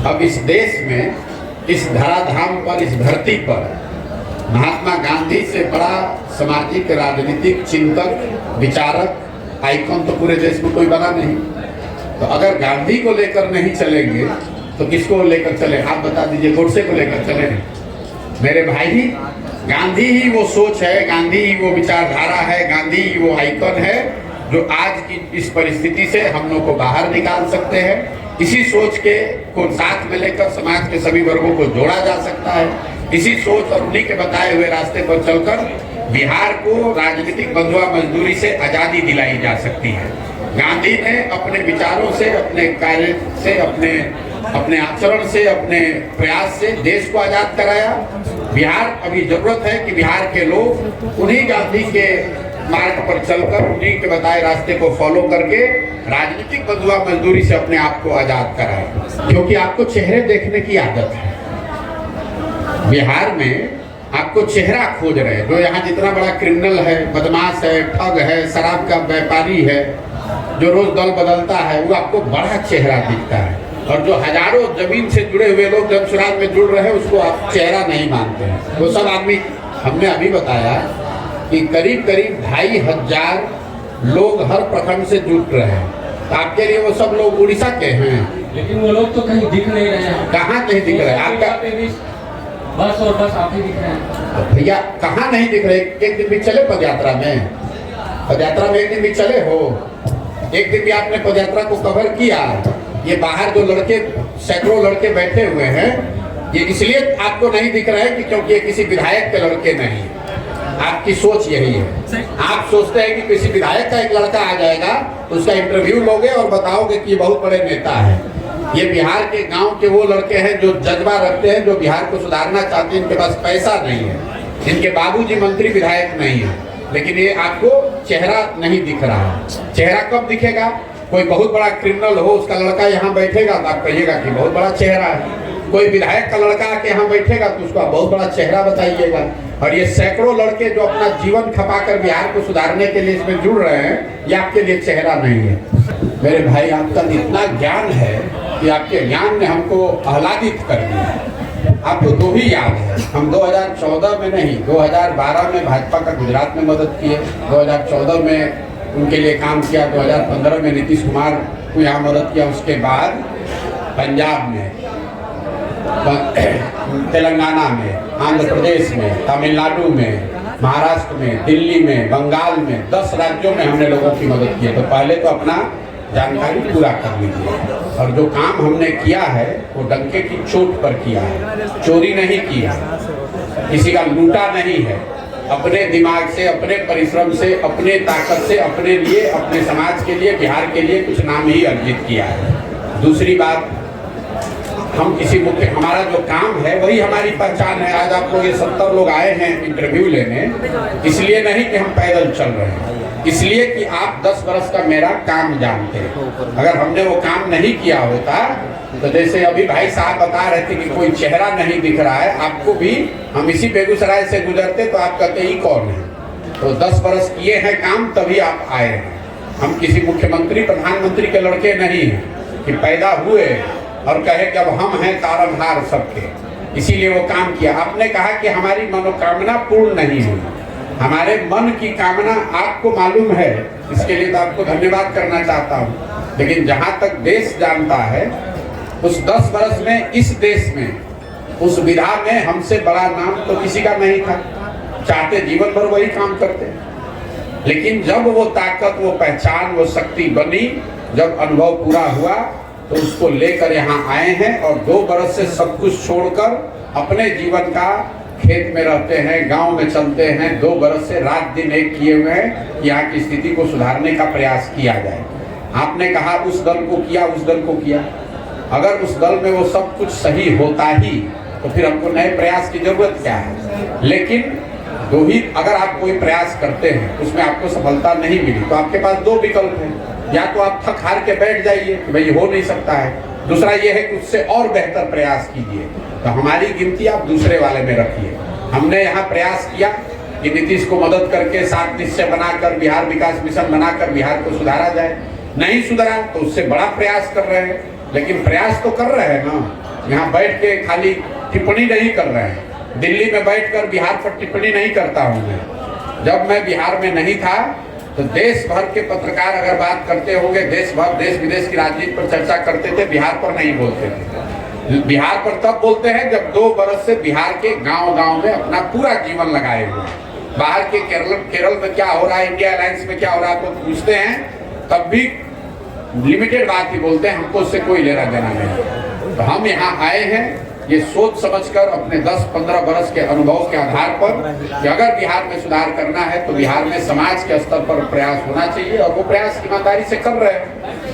अब इस देश में, इस धराधाम पर, इस धरती पर महात्मा गांधी से बड़ा सामाजिक राजनीतिक चिंतक, विचारक, आइकॉन तो पूरे देश में कोई बना नहीं। तो अगर गांधी को लेकर नहीं चलेंगे तो किसको लेकर चले? आप बता दीजिए। गोडसे को लेकर चले? मेरे भाई, गांधी ही वो सोच है, गांधी ही वो विचारधारा है, गांधी ही वो आइकन है जो आज की इस परिस्थिति से हम लोग को बाहर निकाल सकते हैं। इसी सोच को साथ में लेकर समाज के सभी वर्गों को जोड़ा जा सकता है। इसी सोच और उन्हीं के बताए हुए रास्ते पर चलकर बिहार को राजनीतिक बंधुआ मजदूरी से आजादी दिलाई जा सकती है। गांधी ने अपने विचारों से, अपने कार्य से, अपने आचरण से, अपने प्रयास से देश को आजाद कराया। बिहार, अभी जरूरत है कि बिहार के लोग उन्हीं गांधी के मार्ग पर चलकर, उन्हीं के बताए रास्ते को फॉलो करके राजनीतिक बंधुआ मजदूरी से अपने आप को आजाद कराए। क्योंकि आपको चेहरे देखने की आदत है। बिहार में आपको चेहरा खोज रहे हैं। जो यहाँ जितना बड़ा क्रिमिनल है, बदमाश है, ठग है, शराब का व्यापारी है, जो रोज दल बदलता है, वो आपको बड़ा चेहरा दिखता है। और जो हजारों जमीन से जुड़े हुए लोग जन सुराज में जुड़ रहे हैं, उसको आप चेहरा नहीं मानते हैं। वो सब आदमी, हमने अभी बताया कि करीब 2500 लोग हर प्रखंड से जुट रहे हैं। तो आपके लिए वो सब लोग उड़ीसा के हैं, लेकिन वो लोग तो कहीं दिख नहीं रहे हैं। कहाँ नहीं दिख रहे? आपका बस और बस आप ही दिख रहे हैं। भैया कहाँ नहीं दिख रहे? एक दिन भी चले पदयात्रा में? पदयात्रा में एक दिन भी चले हो? एक दिन भी आपने पदयात्रा को कवर किया? ये बाहर जो लड़के, सैकड़ों लड़के बैठे हुए हैं, ये इसलिए आपको नहीं दिख रहे हैं कि क्योंकि ये किसी विधायक के लड़के नहीं। आपकी सोच यही है। आप सोचते हैं कि किसी विधायक का एक लड़का आ जाएगा, उसका इंटरव्यू लोगे और बताओगे कि ये बहुत बड़े नेता है। ये बिहार के गांव के वो लड़के हैं जो जज्बा रखते हैं, जो बिहार को सुधारना चाहते हैं। इनके पास पैसा नहीं है, इनके बाबूजी मंत्री विधायक नहीं है, लेकिन ये आपको चेहरा नहीं दिख रहा। चेहरा कब दिखेगा? कोई बहुत बड़ा क्रिमिनल हो, उसका लड़का यहाँ बैठेगा तो आप कहिएगा कि बहुत बड़ा चेहरा है। कोई विधायक का लड़का आके यहाँ बैठेगा तो उसका बहुत बड़ा चेहरा बताइएगा। और ये सैकड़ों लड़के जो अपना जीवन खपाकर बिहार को सुधारने के लिए इसमें जुड़ रहे हैं, ये आपके लिए चेहरा नहीं है। मेरे भाई, आपका इतना ज्ञान है कि आपके ज्ञान ने हमको आह्लादित कर दिया। आपको दो ही याद है, हम 2014 में नहीं, 2012 में भाजपा का गुजरात में मदद किए, 2014 में उनके लिए काम किया, 2015 में नीतीश कुमार को यहाँ मदद किया। उसके बाद पंजाब में, तेलंगाना में, आंध्र प्रदेश में, तमिलनाडु में, महाराष्ट्र में, दिल्ली में, बंगाल में, 10 राज्यों में हमने लोगों की मदद की है। तो पहले तो अपना जानकारी पूरा कर लीजिए। और जो काम हमने किया है वो डंके की चोट पर किया है, चोरी नहीं की है, किसी का लूटा नहीं है। अपने दिमाग से, अपने परिश्रम से, अपने ताकत से, अपने लिए, अपने समाज के लिए, बिहार के लिए कुछ नाम ही अर्जित किया है। दूसरी बात, हम किसी मुख्य, हमारा जो काम है वही हमारी पहचान है। आज आप लोग ये 70 लोग आए हैं इंटरव्यू लेने, इसलिए नहीं कि हम पैदल चल रहे हैं, इसलिए कि आप 10 वर्ष का मेरा काम जानते हैं। अगर हमने वो काम नहीं किया होता तो जैसे अभी भाई साहब बता रहे थे कि कोई चेहरा नहीं दिख रहा है, आपको भी हम इसी बेगूसराय से गुजरते तो आप कहते ही कौन है। तो 10 वर्ष किए हैं काम, तभी आप आए हैं। हम किसी मुख्यमंत्री, प्रधानमंत्री के लड़के नहीं हैं कि पैदा हुए और कहे कि अब हम हैं तारनहार सबके, इसीलिए वो काम किया। आपने कहा कि हमारी मनोकामना पूर्ण नहीं हुई। हमारे मन की कामना आपको मालूम है, इसके लिए तो आपको धन्यवाद करना चाहता हूँ। लेकिन जहाँ तक देश जानता है, उस 10 वर्ष में इस देश में, उस विधा में हमसे बड़ा नाम तो किसी का नहीं था। चाहते जीवन भर वही काम करते, लेकिन जब वो ताकत, वो पहचान, वो शक्ति बनी, जब अनुभव पूरा हुआ तो उसको लेकर यहाँ आए हैं। और 2 बरस से सब कुछ छोड़कर अपने जीवन का, खेत में रहते हैं, गांव में चलते हैं, 2 बरस से रात दिन एक किए हुए हैं, यहाँ की स्थिति को सुधारने का प्रयास किया जाए। आपने कहा उस दल को किया, उस दल को किया। अगर उस दल में वो सब कुछ सही होता ही तो फिर हमको नए प्रयास की जरूरत क्या है। लेकिन दो ही, अगर आप कोई प्रयास करते हैं उसमें आपको सफलता नहीं मिली तो आपके पास 2 विकल्प हैं। या तो आप थक हार के बैठ जाइए कि भाई हो नहीं सकता है, दूसरा ये है कि उससे और बेहतर प्रयास कीजिए। तो हमारी गिनती आप दूसरे वाले में रखिए। हमने यहाँ प्रयास किया कि नीतीश को मदद करके 7 निश्चय बनाकर, बिहार विकास मिशन बनाकर बिहार को सुधारा जाए। नहीं सुधरा तो उससे बड़ा प्रयास कर रहे हैं, लेकिन प्रयास तो कर रहे हैं ना। यहाँ बैठ के खाली टिप्पणी नहीं कर रहे हैं। दिल्ली में बैठकर बिहार पर टिप्पणी नहीं करता हूँ मैं। जब मैं बिहार में नहीं था तो देश भर के पत्रकार अगर बात करते होंगे, देश भर देश विदेश की राजनीति पर चर्चा करते थे, बिहार पर नहीं बोलते थे। बिहार पर तब बोलते हैं जब 2 बरस से बिहार के गांव-गांव में अपना पूरा जीवन लगाए हुए हैं। बाहर के केरल में क्या हो रहा है, इंडिया अलायंस में क्या हो रहा है तो पूछते हैं, तब भी लिमिटेड बात ही बोलते हैं, हमको उससे कोई लेना देना नहीं। तो हम यहाँ आए हैं ये सोच समझकर अपने 10-15 बरस के अनुभव के आधार पर कि अगर बिहार में सुधार करना है तो बिहार में समाज के स्तर पर प्रयास होना चाहिए, और वो प्रयास ईमानदारी से कर रहे हैं।